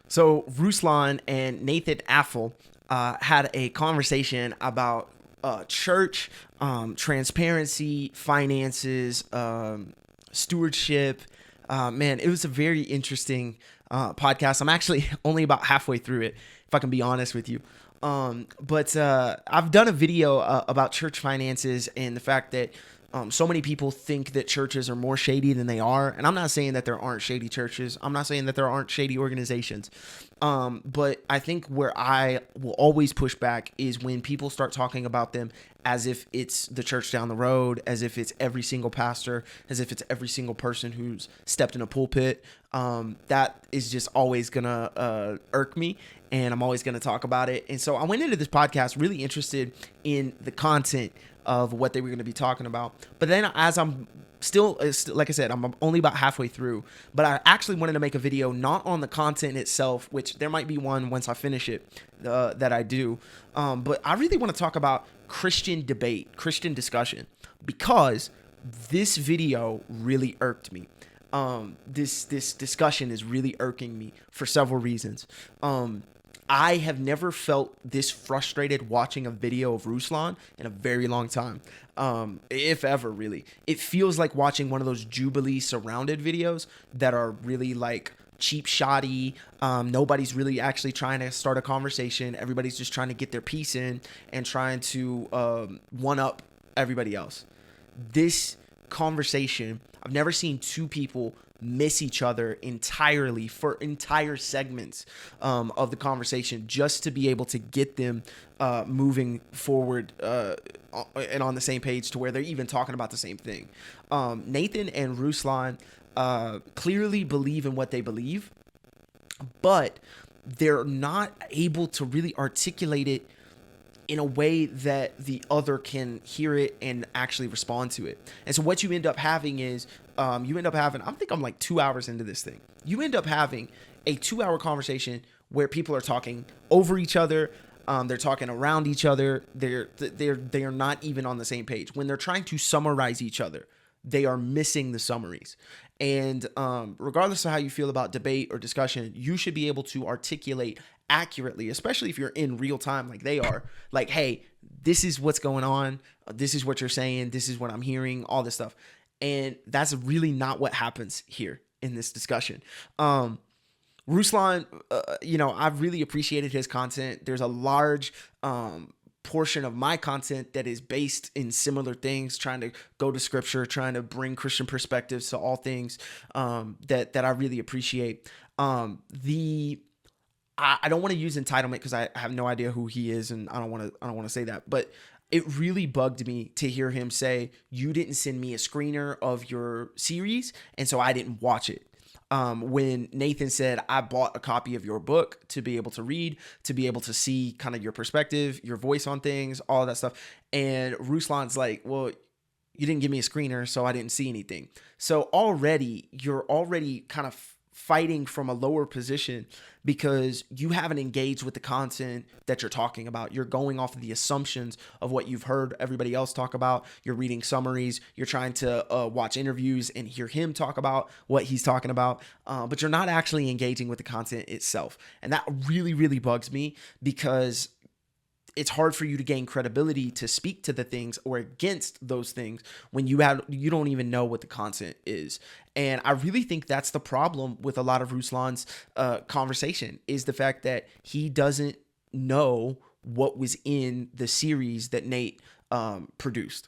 So Ruslan and Nathan Apffel had a conversation about church, transparency, finances, stewardship. Man, it was a very interesting podcast. I'm actually only about halfway through it, if I can be honest with you. But I've done a video about church finances and the fact that so many people think that churches are more shady than they are. And I'm not saying that there aren't shady churches. I'm not saying that there aren't shady organizations. But I think where I will always push back is when people start talking about them as if it's the church down the road, as if it's every single pastor, as if it's every single person who's stepped in a pulpit. That is just always going to irk me. And I'm always going to talk about it. And so I went into this podcast really interested in the content of what they were going to be talking about. But then as I'm still, like I said, I'm only about halfway through, but I actually wanted to make a video not on the content itself, which there might be one once I finish it that I do. But I really want to talk about Christian debate, Christian discussion, because this video really irked me. This discussion is really irking me for several reasons. I have never felt this frustrated watching a video of Ruslan in a very long time. If ever, really. It feels like watching one of those Jubilee surrounded videos that are really like cheap shoddy. Nobody's really actually trying to start a conversation. Everybody's just trying to get their piece in and trying to one up everybody else. This conversation, I've never seen two people miss each other entirely for entire segments of the conversation just to be able to get them moving forward and on the same page to where they're even talking about the same thing. Nathan and Ruslan clearly believe in what they believe, but they're not able to really articulate it in a way that the other can hear it and actually respond to it. And so what you end up having is I think I'm like 2 hours into this thing. You end up having a 2-hour conversation where people are talking over each other. They're talking around each other. They are not even on the same page. When they're trying to summarize each other, they are missing the summaries. And regardless of how you feel about debate or discussion, you should be able to articulate accurately, especially if you're in real time like they are. Like, hey, this is what's going on. This is what you're saying. This is what I'm hearing, all this stuff. And that's really not what happens here in this discussion. Ruslan, I've really appreciated his content. There's a large portion of my content that is based in similar things, trying to go to scripture, trying to bring Christian perspectives to all things that I really appreciate. I don't want to use entitlement because I have no idea who he is, and I don't want to say that, but it really bugged me to hear him say, you didn't send me a screener of your series, and so I didn't watch it. When Nathan said, I bought a copy of your book to be able to read, to be able to see kind of your perspective, your voice on things, all that stuff. And Ruslan's like, well, you didn't give me a screener, so I didn't see anything. So you're already kind of fighting from a lower position because you haven't engaged with the content that you're talking about. You're going off of the assumptions of what you've heard everybody else talk about. You're reading summaries. You're trying to watch interviews and hear him talk about what he's talking about, but you're not actually engaging with the content itself. And that really, really bugs me because it's hard for you to gain credibility to speak to the things or against those things when you don't even know what the content is. And I really think that's the problem with a lot of Ruslan's conversation, is the fact that he doesn't know what was in the series that Nate produced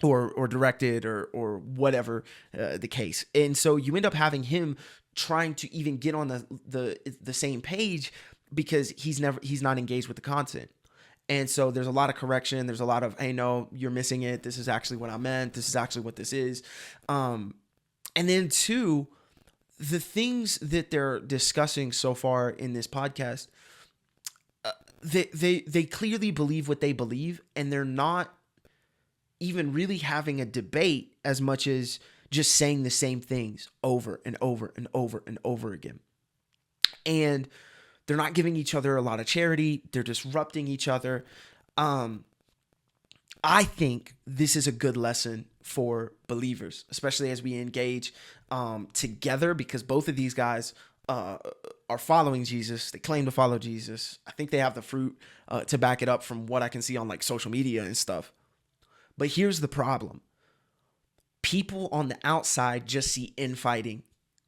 or directed or whatever the case. And so you end up having him trying to even get on the same page because he's not engaged with the content. And so there's a lot of correction. There's a lot of, hey, no, you're missing it. This is actually what I meant. This is actually what this is. And then two, the things that they're discussing so far in this podcast, they clearly believe what they believe, and they're not even really having a debate as much as just saying the same things over and over and over and over again. And they're not giving each other a lot of charity. They're disrupting each other. I think this is a good lesson for believers, especially as we engage together, because both of these guys are are following Jesus. They claim to follow Jesus. I think they have the fruit to back it up from what I can see on like social media and stuff. But here's the problem. People on the outside just see infighting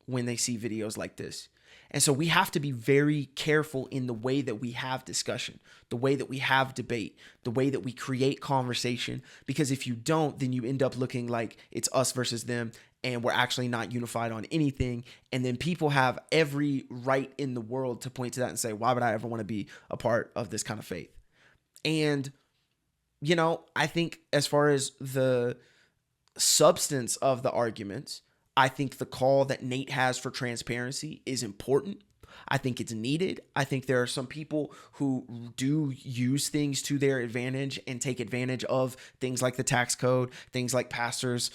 when they see videos like this. And so we have to be very careful in the way that we have discussion, the way that we have debate, the way that we create conversation. Because if you don't, then you end up looking like it's us versus them, and we're actually not unified on anything. And then people have every right in the world to point to that and say, why would I ever want to be a part of this kind of faith? And, you know, I think as far as the substance of the arguments, I think the call that Nate has for transparency is important. I think it's needed. I think there are some people who do use things to their advantage and take advantage of things like the tax code, things like pastors'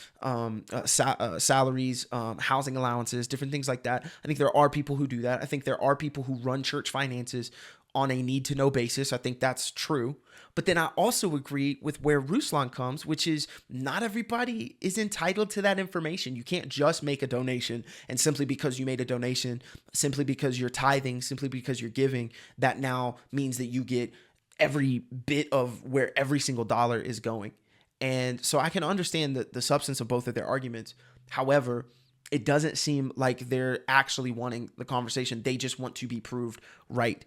salaries, housing allowances, different things like that. I think there are people who do that. I think there are people who run church finances on a need-to-know basis. I think that's true. But then I also agree with where Ruslan comes, which is not everybody is entitled to that information. You can't just make a donation, and simply because you made a donation, simply because you're tithing, simply because you're giving, that now means that you get every bit of where every single dollar is going. And so I can understand the substance of both of their arguments. However, it doesn't seem like they're actually wanting the conversation. They just want to be proved right.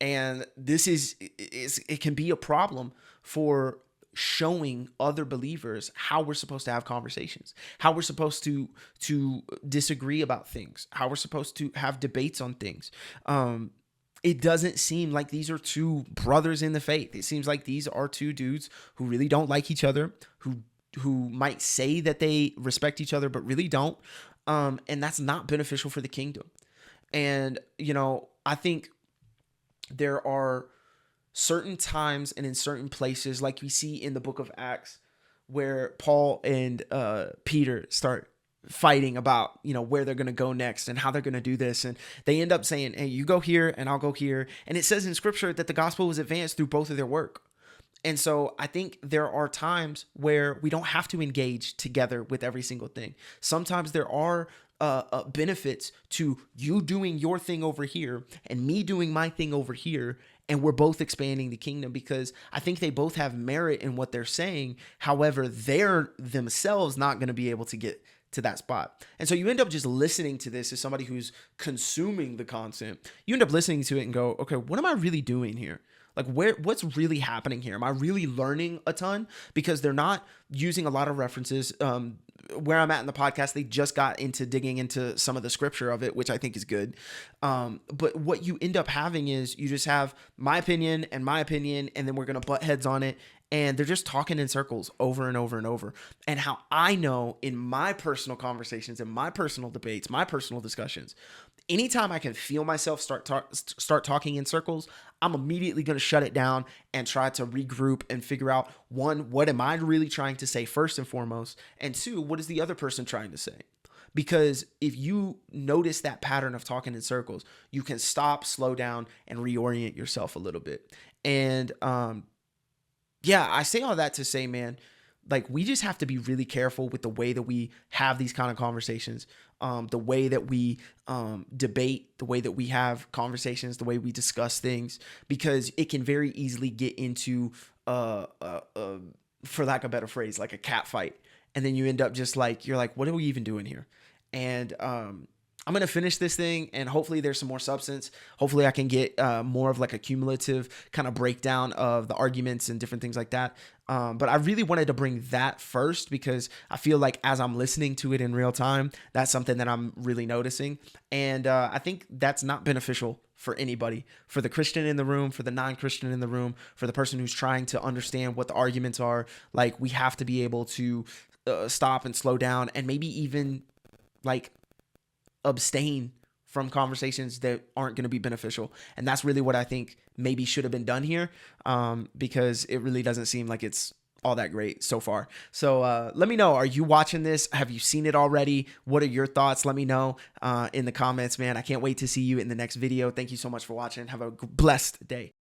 And this it can be a problem for showing other believers how we're supposed to have conversations, how we're supposed to disagree about things, how we're supposed to have debates on things. It doesn't seem like these are two brothers in the faith. It seems like these are two dudes who really don't like each other, who might say that they respect each other, but really don't. And that's not beneficial for the kingdom. And, you know, I think there are certain times and in certain places, like we see in the book of Acts, where Paul and Peter start fighting about, you know, where they're going to go next and how they're going to do this. And they end up saying, hey, you go here and I'll go here. And it says in scripture that the gospel was advanced through both of their work. And so I think there are times where we don't have to engage together with every single thing. Sometimes there are benefits to you doing your thing over here and me doing my thing over here, and we're both expanding the kingdom, because I think they both have merit in what they're saying. However, they're themselves not going to be able to get to that spot. And so you end up just listening to this as somebody who's consuming the content. You end up listening to it and go, okay, what am I really doing here? Like, what's really happening here? Am I really learning a ton? Because they're not using a lot of references. Where I'm at in the podcast, they just got into digging into some of the scripture of it, which I think is good. But what you end up having is you just have my opinion, and then we're going to butt heads on it. And they're just talking in circles over and over and over. And how I know in my personal conversations, in my personal debates, my personal discussions, anytime I can feel myself start talking in circles, I'm immediately going to shut it down and try to regroup and figure out, one, what am I really trying to say first and foremost? And two, what is the other person trying to say? Because if you notice that pattern of talking in circles, you can stop, slow down, and reorient yourself a little bit. And yeah, I say all that to say, man, like, we just have to be really careful with the way that we have these kind of conversations, the way that we debate, the way that we have conversations, the way we discuss things, because it can very easily get into, for lack of a better phrase, like a cat fight. And then you end up just like, you're like, what are we even doing here? And I'm going to finish this thing, and hopefully there's some more substance. Hopefully I can get more of like a cumulative kind of breakdown of the arguments and different things like that. But I really wanted to bring that first, because I feel like as I'm listening to it in real time, that's something that I'm really noticing. And I think that's not beneficial for anybody, for the Christian in the room, for the non-Christian in the room, for the person who's trying to understand what the arguments are. Like, we have to be able to stop and slow down, and maybe even like abstain from conversations that aren't going to be beneficial. And that's really what I think maybe should have been done here, because it really doesn't seem like it's all that great so far. So let me know, are you watching this? Have you seen it already? What are your thoughts? Let me know in the comments, man. I can't wait to see you in the next video. Thank you so much for watching. Have a blessed day.